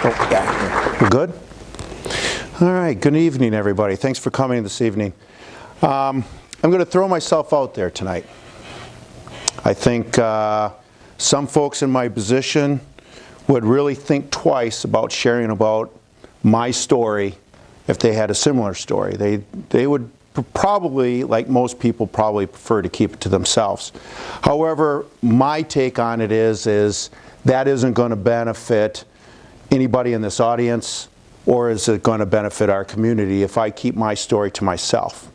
Oh, yeah. We're good? All right. Good evening, everybody. Thanks for coming this evening. I'm going to throw myself out there tonight. I think some folks in my position would really think twice about sharing about my story if they had a similar story. They would probably, like most people, probably prefer to keep it to themselves. However, my take on it is that isn't going to benefit anybody in this audience, or is it going to benefit our community if I keep my story to myself?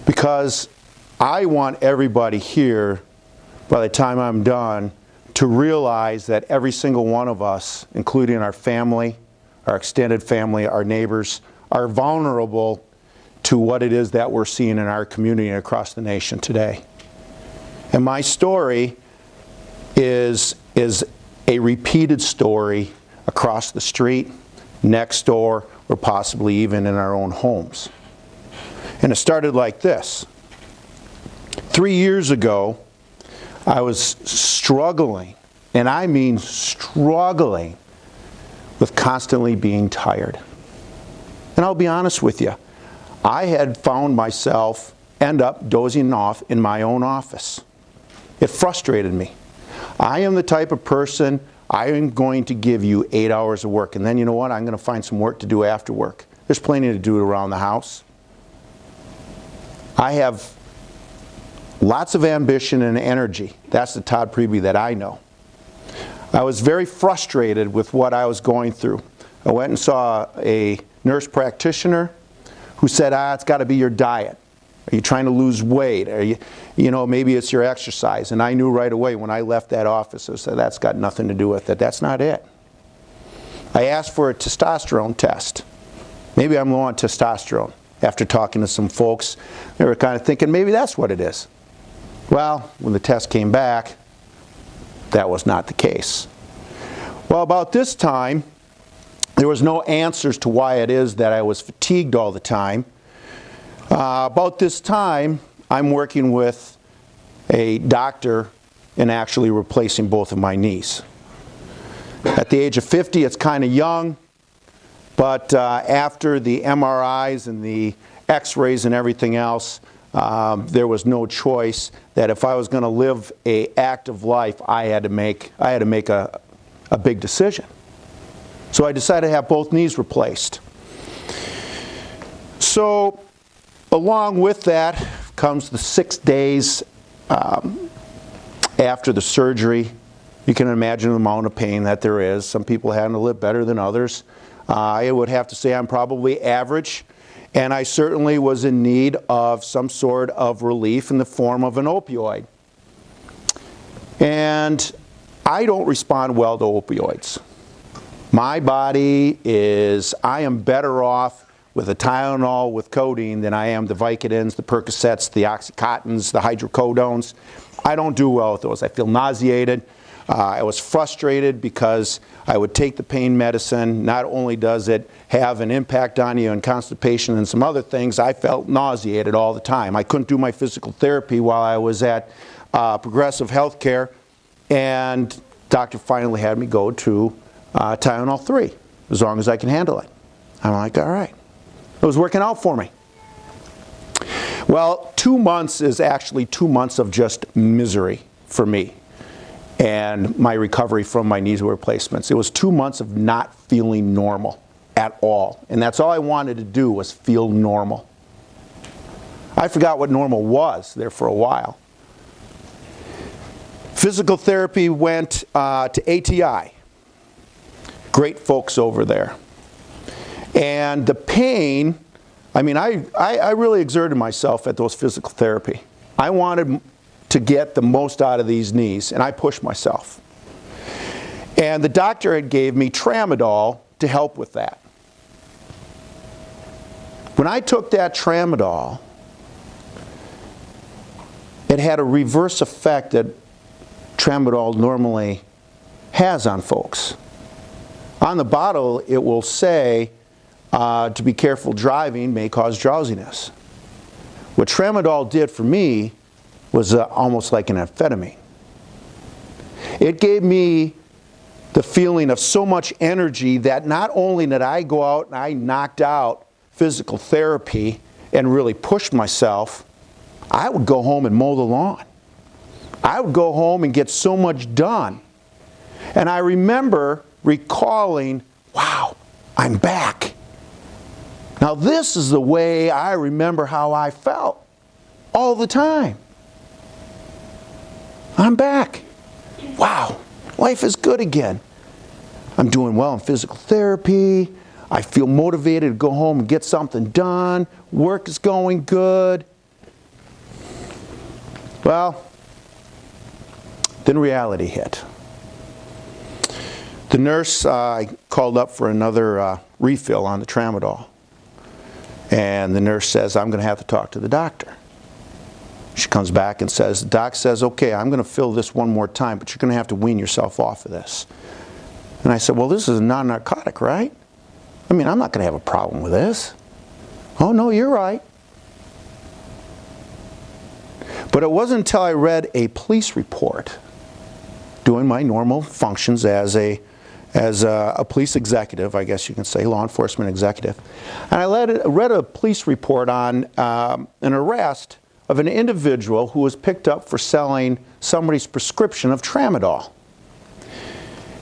Because I want everybody here, by the time I'm done, to realize that every single one of us, including our family, our extended family, our neighbors, are vulnerable to what it is that we're seeing in our community and across the nation today. And my story is a repeated story across the street, next door, or possibly even in our own homes. And it started like this. 3 years ago, I was struggling, and I mean struggling, with constantly being tired. And I'll be honest with you, I had found myself end up dozing off in my own office. It frustrated me. I am the type of person, I am going to give you 8 hours of work, and then you know what, I'm going to find some work to do after work. There's plenty to do around the house. I have lots of ambition and energy. That's the Todd Priebe that I know. I was very frustrated with what I was going through. I went and saw a nurse practitioner who said, it's got to be your diet. Are you trying to lose weight? Are you know, maybe it's your exercise. And I knew right away when I left that office, I said, that's got nothing to do with it. That's not it. I asked for a testosterone test. Maybe I'm low on testosterone. After talking to some folks, they were kind of thinking maybe that's what it is. Well, when the test came back, that was not the case. Well, about this time, there was no answers to why it is that I was fatigued all the time. About this time, I'm working with a doctor and actually replacing both of my knees. At the age of 50, it's kind of young, but after the MRIs and the X-rays and everything else, there was no choice that if I was going to live an active life, I had to make a big decision. So I decided to have both knees replaced. So along with that comes the 6 days after the surgery. You can imagine the amount of pain that there is. Some people handle it better than others. I would have to say I'm probably average. And I certainly was in need of some sort of relief in the form of an opioid. And I don't respond well to opioids. My body I am better off with a Tylenol with codeine than I am the Vicodins, the Percocets, the Oxycontins, the hydrocodones. I don't do well with those. I feel nauseated. I was frustrated because I would take the pain medicine. Not only does it have an impact on you and constipation and some other things, I felt nauseated all the time. I couldn't do my physical therapy while I was at Progressive Healthcare, and doctor finally had me go to Tylenol 3, as long as I can handle it. I'm like, all right. It was working out for me. Well, 2 months is actually 2 months of just misery for me and my recovery from my knee replacements. It was 2 months of not feeling normal at all. And that's all I wanted to do, was feel normal. I forgot what normal was there for a while. Physical therapy went to ATI. Great folks over there. And the pain, I mean, I really exerted myself at those physical therapy. I wanted to get the most out of these knees, and I pushed myself. And the doctor had gave me tramadol to help with that. When I took that tramadol, it had a reverse effect that tramadol normally has on folks. On the bottle, it will say, to be careful driving may cause drowsiness. What tramadol did for me was almost like an amphetamine. It gave me the feeling of so much energy that not only did I go out and I knocked out physical therapy and really pushed myself, I would go home and mow the lawn. I would go home and get so much done. And I remember recalling, wow, I'm back. Now this is the way I remember how I felt all the time. I'm back. Wow, life is good again. I'm doing well in physical therapy. I feel motivated to go home and get something done. Work is going good. Well, then reality hit. The nurse called up for another refill on the tramadol. And the nurse says, I'm going to have to talk to the doctor. She comes back and says, the doc says, okay, I'm going to fill this one more time, but you're going to have to wean yourself off of this. And I said, well, this is a non-narcotic, right? I mean, I'm not going to have a problem with this. Oh, no, you're right. But it wasn't until I read a police report, doing my normal functions as a police executive, I guess you can say, law enforcement executive. And I read a police report on an arrest of an individual who was picked up for selling somebody's prescription of tramadol.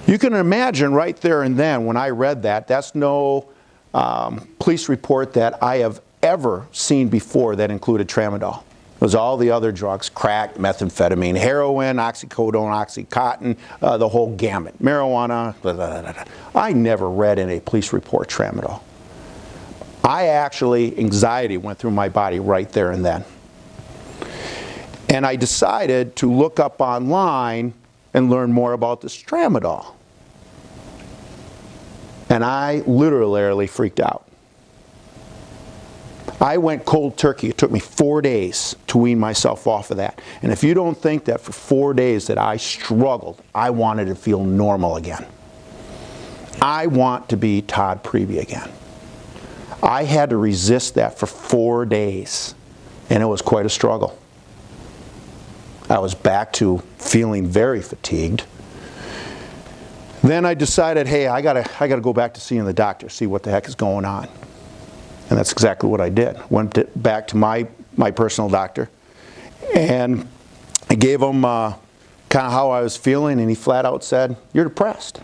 You can imagine right there and then when I read that, that's no police report that I have ever seen before that included tramadol. It was all the other drugs, crack, methamphetamine, heroin, oxycodone, oxycontin, the whole gamut, marijuana, blah, blah, blah, blah. I never read in a police report tramadol. Anxiety went through my body right there and then. And I decided to look up online and learn more about this tramadol. And I literally freaked out. I went cold turkey. It took me 4 days to wean myself off of that. And if you don't think that for 4 days that I struggled, I wanted to feel normal again. I want to be Todd Priebe again. I had to resist that for 4 days, and it was quite a struggle. I was back to feeling very fatigued. Then I decided, hey, I gotta go back to seeing the doctor, see what the heck is going on. And that's exactly what I did. Went back to my personal doctor, and I gave him kind of how I was feeling, and he flat out said, you're depressed.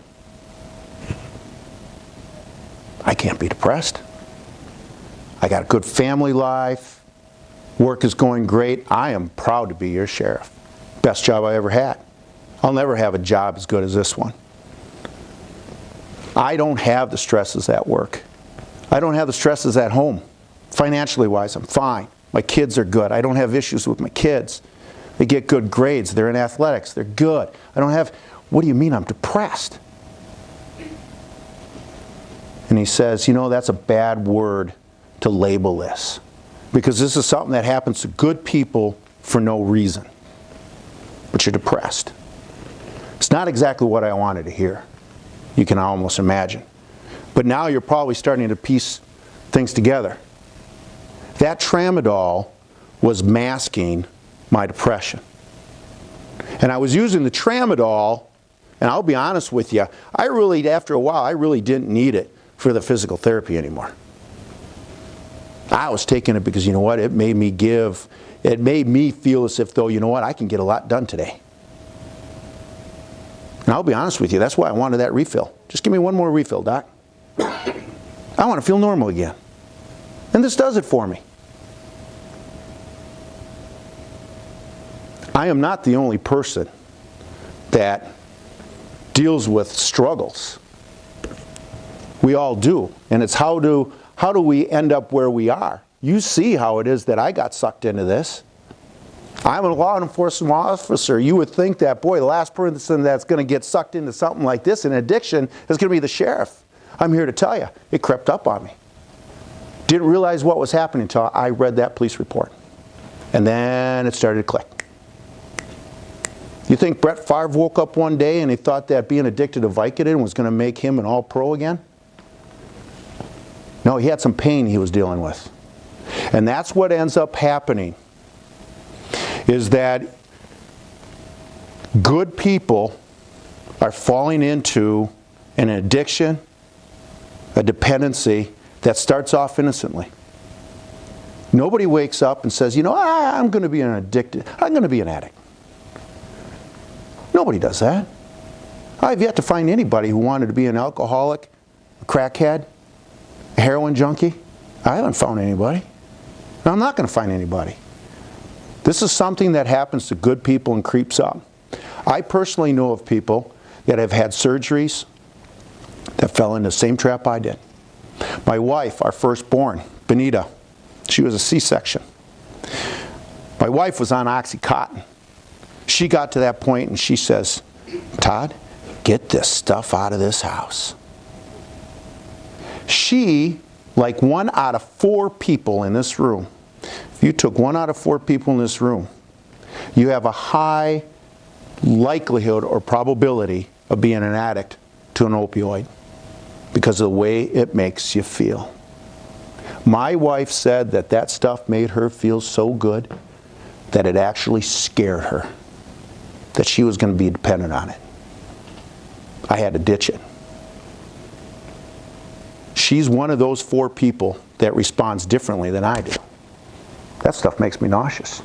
I can't be depressed. I got a good family life. Work is going great. I am proud to be your sheriff. Best job I ever had. I'll never have a job as good as this one. I don't have the stresses at work. I don't have the stresses at home. Financially wise, I'm fine. My kids are good. I don't have issues with my kids. They get good grades. They're in athletics. They're good. I don't have, what do you mean I'm depressed? And he says, you know, that's a bad word to label this, because this is something that happens to good people for no reason. But you're depressed. It's not exactly what I wanted to hear. You can almost imagine. But now you're probably starting to piece things together. That tramadol was masking my depression. And I was using the tramadol, and I'll be honest with you, after a while, I really didn't need it for the physical therapy anymore. I was taking it because, you know what, it made me feel as if though, you know what, I can get a lot done today. And I'll be honest with you, that's why I wanted that refill. Just give me one more refill, Doc. I want to feel normal again. And this does it for me. I am not the only person that deals with struggles. We all do. And it's how do we end up where we are? You see how it is that I got sucked into this. I'm a law enforcement officer. You would think that, boy, the last person that's going to get sucked into something like this, an addiction, is going to be the sheriff. I'm here to tell you, it crept up on me. Didn't realize what was happening until I read that police report. And then it started to click. You think Brett Favre woke up one day and he thought that being addicted to Vicodin was going to make him an all-pro again? No, he had some pain he was dealing with. And that's what ends up happening, is that good people are falling into an addiction, a dependency that starts off innocently. Nobody wakes up and says, you know, I'm going to be I'm going to be an addict. Nobody does that. I've yet to find anybody who wanted to be an alcoholic, a crackhead, a heroin junkie. I haven't found anybody. And I'm not going to find anybody. This is something that happens to good people and creeps up. I personally know of people that have had surgeries that fell into the same trap I did. My wife, our firstborn, Benita, she was a C-section. My wife was on Oxycontin. She got to that point and she says, Todd, get this stuff out of this house. She, like 1 out of 4 people in this room, if you took 1 out of 4 people in this room, you have a high likelihood or probability of being an addict to an opioid because of the way it makes you feel. My wife said that that stuff made her feel so good that it actually scared her, that she was going to be dependent on it. I had to ditch it. She's one of those 4 people that responds differently than I do. That stuff makes me nauseous.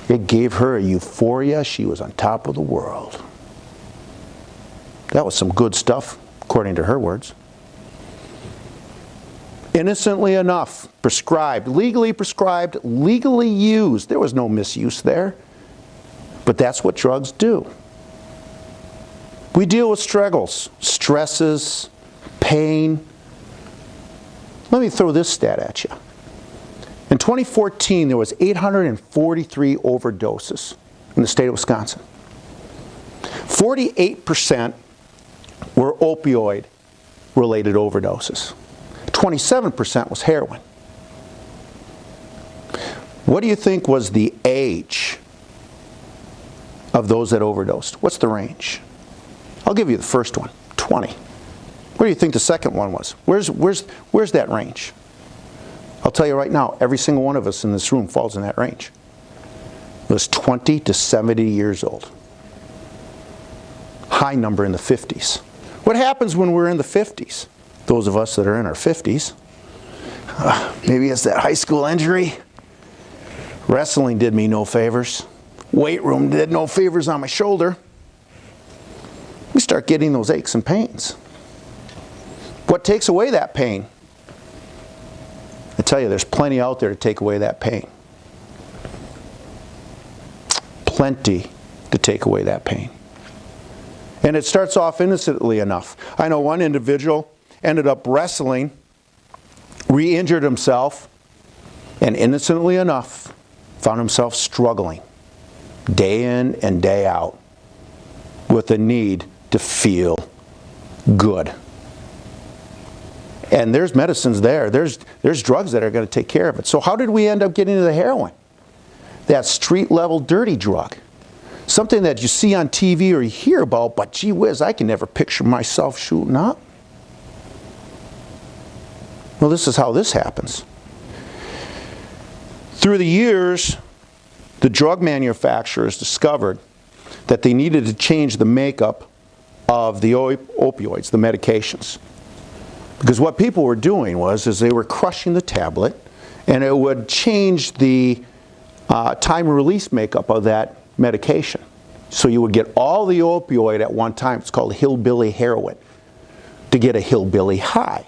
It gave her a euphoria. She was on top of the world. That was some good stuff, according to her words. Innocently enough, prescribed, legally used. There was no misuse there. But that's what drugs do. We deal with struggles, stresses, pain. Let me throw this stat at you. In 2014, there was 843 overdoses in the state of Wisconsin. 48% were opioid-related overdoses. 27% was heroin. What do you think was the age of those that overdosed? What's the range? I'll give you the first one, 20. What do you think the second one was? Where's that range? I'll tell you right now, every single one of us in this room falls in that range. It was 20 to 70 years old. High number in the 50s. What happens when we're in the 50s? Those of us that are in our 50s, maybe it's that high school injury. Wrestling did me no favors. Weight room did no favors on my shoulder. We start getting those aches and pains. What takes away that pain? I tell you, there's plenty out there to take away that pain. Plenty to take away that pain. And it starts off innocently enough. I know one individual ended up wrestling, re-injured himself, and innocently enough found himself struggling day in and day out with the need to feel good. And there's medicines there. There's drugs that are going to take care of it. So how did we end up getting to the heroin? That street-level dirty drug. Something that you see on TV or you hear about, but gee whiz, I can never picture myself shooting up. Well, this is how this happens. Through the years, the drug manufacturers discovered that they needed to change the makeup of the opioids, the medications. Because what people were doing was they were crushing the tablet, and it would change the time release makeup of that medication. So you would get all the opioid at one time. It's called hillbilly heroin, to get a hillbilly high.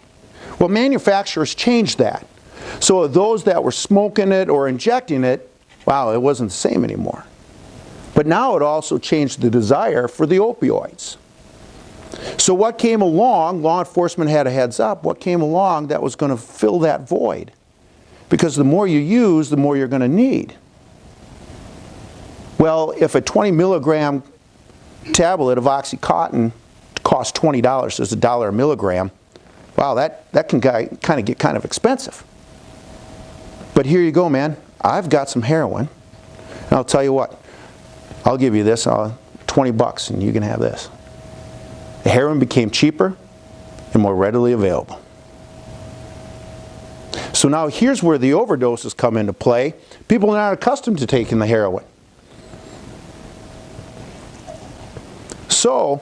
Well, manufacturers changed that. So those that were smoking it or injecting it, wow, it wasn't the same anymore. But now it also changed the desire for the opioids. So what came along, law enforcement had a heads up, what came along that was going to fill that void? Because the more you use, the more you're going to need. Well, if a 20 milligram tablet of Oxycontin costs $20, there's $1 a milligram, wow, that can kind of get kind of expensive. But here you go, man. I've got some heroin. And I'll tell you what, I'll give you this, $20 and you can have this. The heroin became cheaper and more readily available. So now here's where the overdoses come into play. People are not accustomed to taking the heroin. So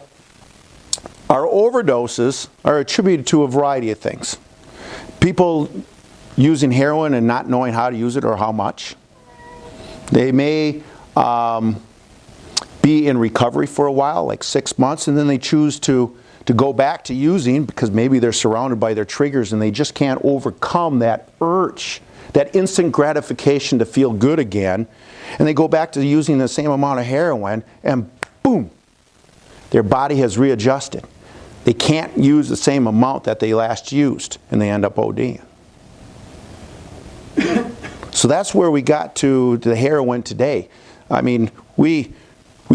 Our overdoses are attributed to a variety of things. People using heroin and not knowing how to use it or how much. They may be in recovery for a while, like 6 months, and then they choose to go back to using because maybe they're surrounded by their triggers and they just can't overcome that urge, that instant gratification to feel good again. And they go back to using the same amount of heroin and boom, their body has readjusted. They can't use the same amount that they last used and they end up ODing. So that's where we got to the heroin today. I mean, we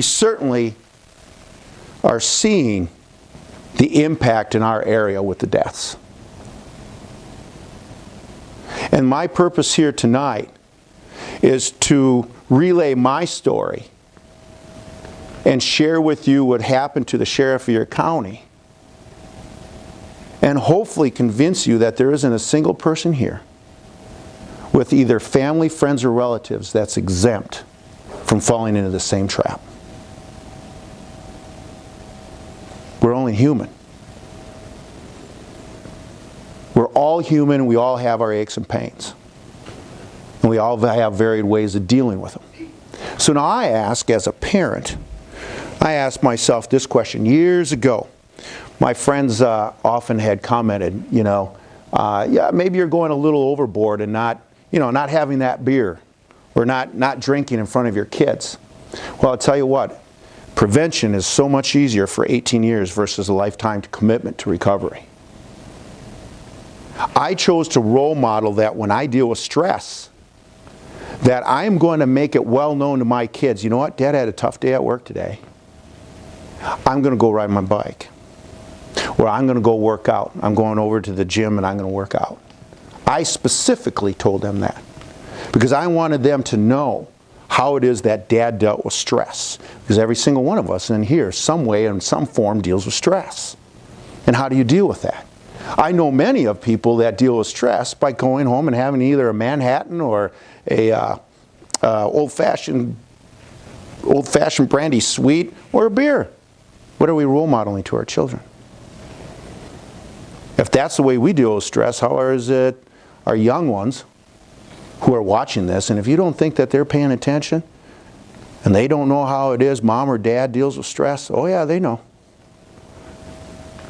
certainly are seeing the impact in our area with the deaths. And my purpose here tonight is to relay my story and share with you what happened to the sheriff of your county and hopefully convince you that there isn't a single person here with either family, friends, or relatives that's exempt from falling into the same trap. We're only human. We're all human. We all have our aches and pains. And we all have varied ways of dealing with them. So now I ask, as a parent, I asked myself this question years ago. My friends often had commented, yeah, maybe you're going a little overboard and not having that beer or not drinking in front of your kids. Well, I'll tell you what, prevention is so much easier for 18 years versus a lifetime commitment to recovery. I chose to role model that when I deal with stress, that I'm going to make it well known to my kids, you know what, Dad had a tough day at work today. I'm going to go ride my bike. Or I'm going to go work out. I'm going over to the gym and I'm going to work out. I specifically told them that because I wanted them to know how it is that Dad dealt with stress. Because every single one of us in here, some way, in some form, deals with stress. And how do you deal with that? I know many of people that deal with stress by going home and having either a Manhattan or a old-fashioned brandy sweet or a beer. What are we role modeling to our children? If that's the way we deal with stress, how is it our young ones who are watching this, and if you don't think that they're paying attention and they don't know how it is Mom or Dad deals with stress, oh yeah, they know.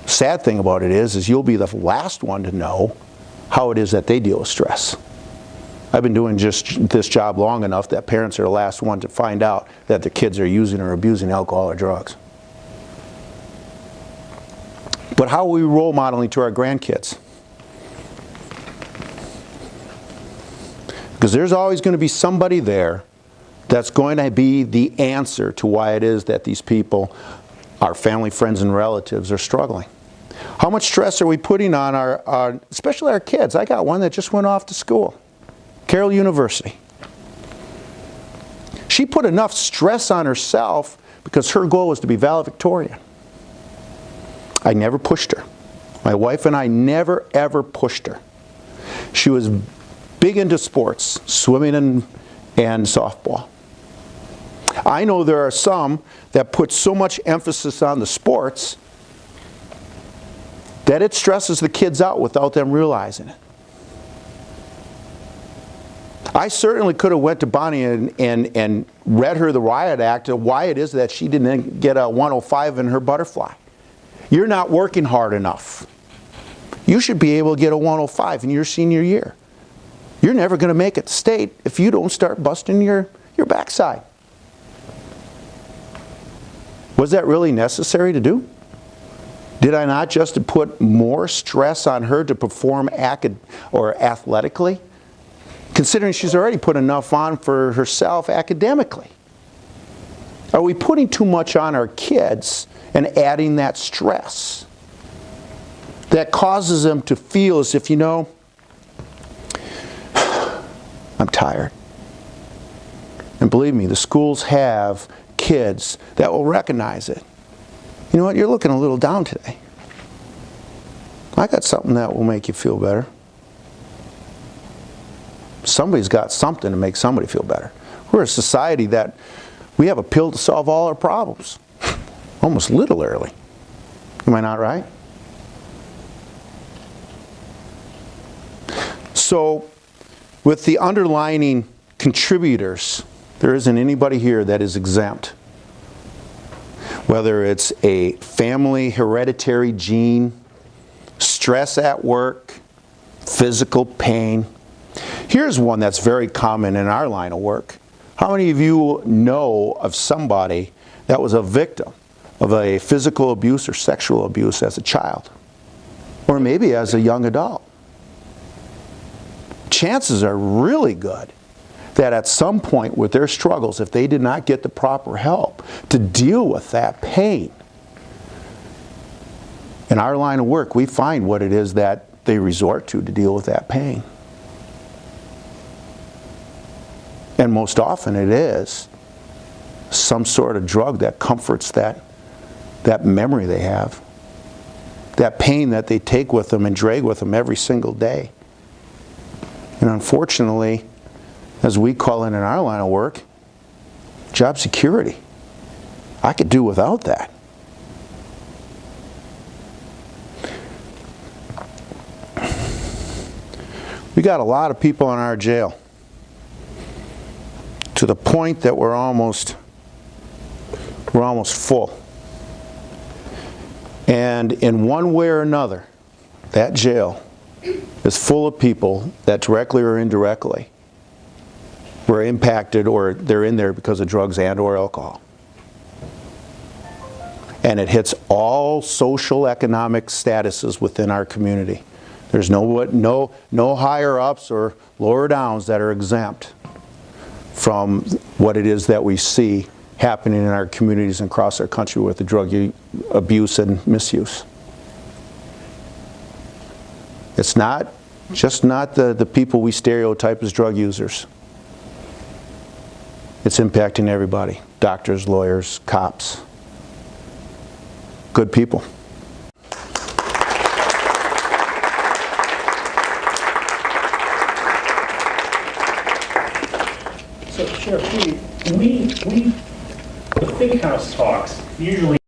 Sad thing about it is you'll be the last one to know how it is that they deal with stress. I've been doing just this job long enough that parents are the last one to find out that their kids are using or abusing alcohol or drugs. But how are we role modeling to our grandkids? Because there's always going to be somebody there that's going to be the answer to why it is that these people, our family, friends, and relatives, are struggling. How much stress are we putting on our especially our kids? I got one that just went off to school, Carroll University. She put enough stress on herself because her goal was to be valedictorian. I never pushed her. My wife and I never ever pushed her. She was big into sports, swimming and softball. I know there are some that put so much emphasis on the sports that it stresses the kids out without them realizing it. I certainly could have went to Bonnie and read her the riot act of why it is that she didn't get a 105 in her butterfly. You're not working hard enough. You should be able to get a 105 in your senior year. You're never going to make it to state if you don't start busting your backside. Was that really necessary to do? Did I not just put more stress on her to perform athletically? Considering she's already put enough on for herself academically. Are we putting too much on our kids and adding that stress that causes them to feel as if, I'm tired? And believe me, the schools have kids that will recognize it. You know what, you're looking a little down today. I got something that will make you feel better. Somebody's got something to make somebody feel better. We're a society that we have a pill to solve all our problems. Almost literally. Am I not right? So, with the underlining contributors, there isn't anybody here that is exempt. Whether it's a family hereditary gene, stress at work, physical pain. Here's one that's very common in our line of work. How many of you know of somebody that was a victim of a physical abuse or sexual abuse as a child? Or maybe as a young adult? Chances are really good that at some point with their struggles, if they did not get the proper help to deal with that pain, in our line of work, we find what it is that they resort to deal with that pain. And most often it is some sort of drug that comforts that memory they have, that pain that they take with them and drag with them every single day. And unfortunately, as we call it in our line of work, job security. I could do without that. We got a lot of people in our jail to the point that we're almost full. And in one way or another, that jail is full of people that directly or indirectly were impacted, or they're in there because of drugs and or alcohol. And it hits all social economic statuses within our community. There's no higher ups or lower downs that are exempt from what it is that we see happening in our communities and across our country with the drug abuse and misuse. It's not just not the people we stereotype as drug users. It's impacting everybody. Doctors, lawyers, cops. Good people. So, Sheriff, the ThinkHaus talks usually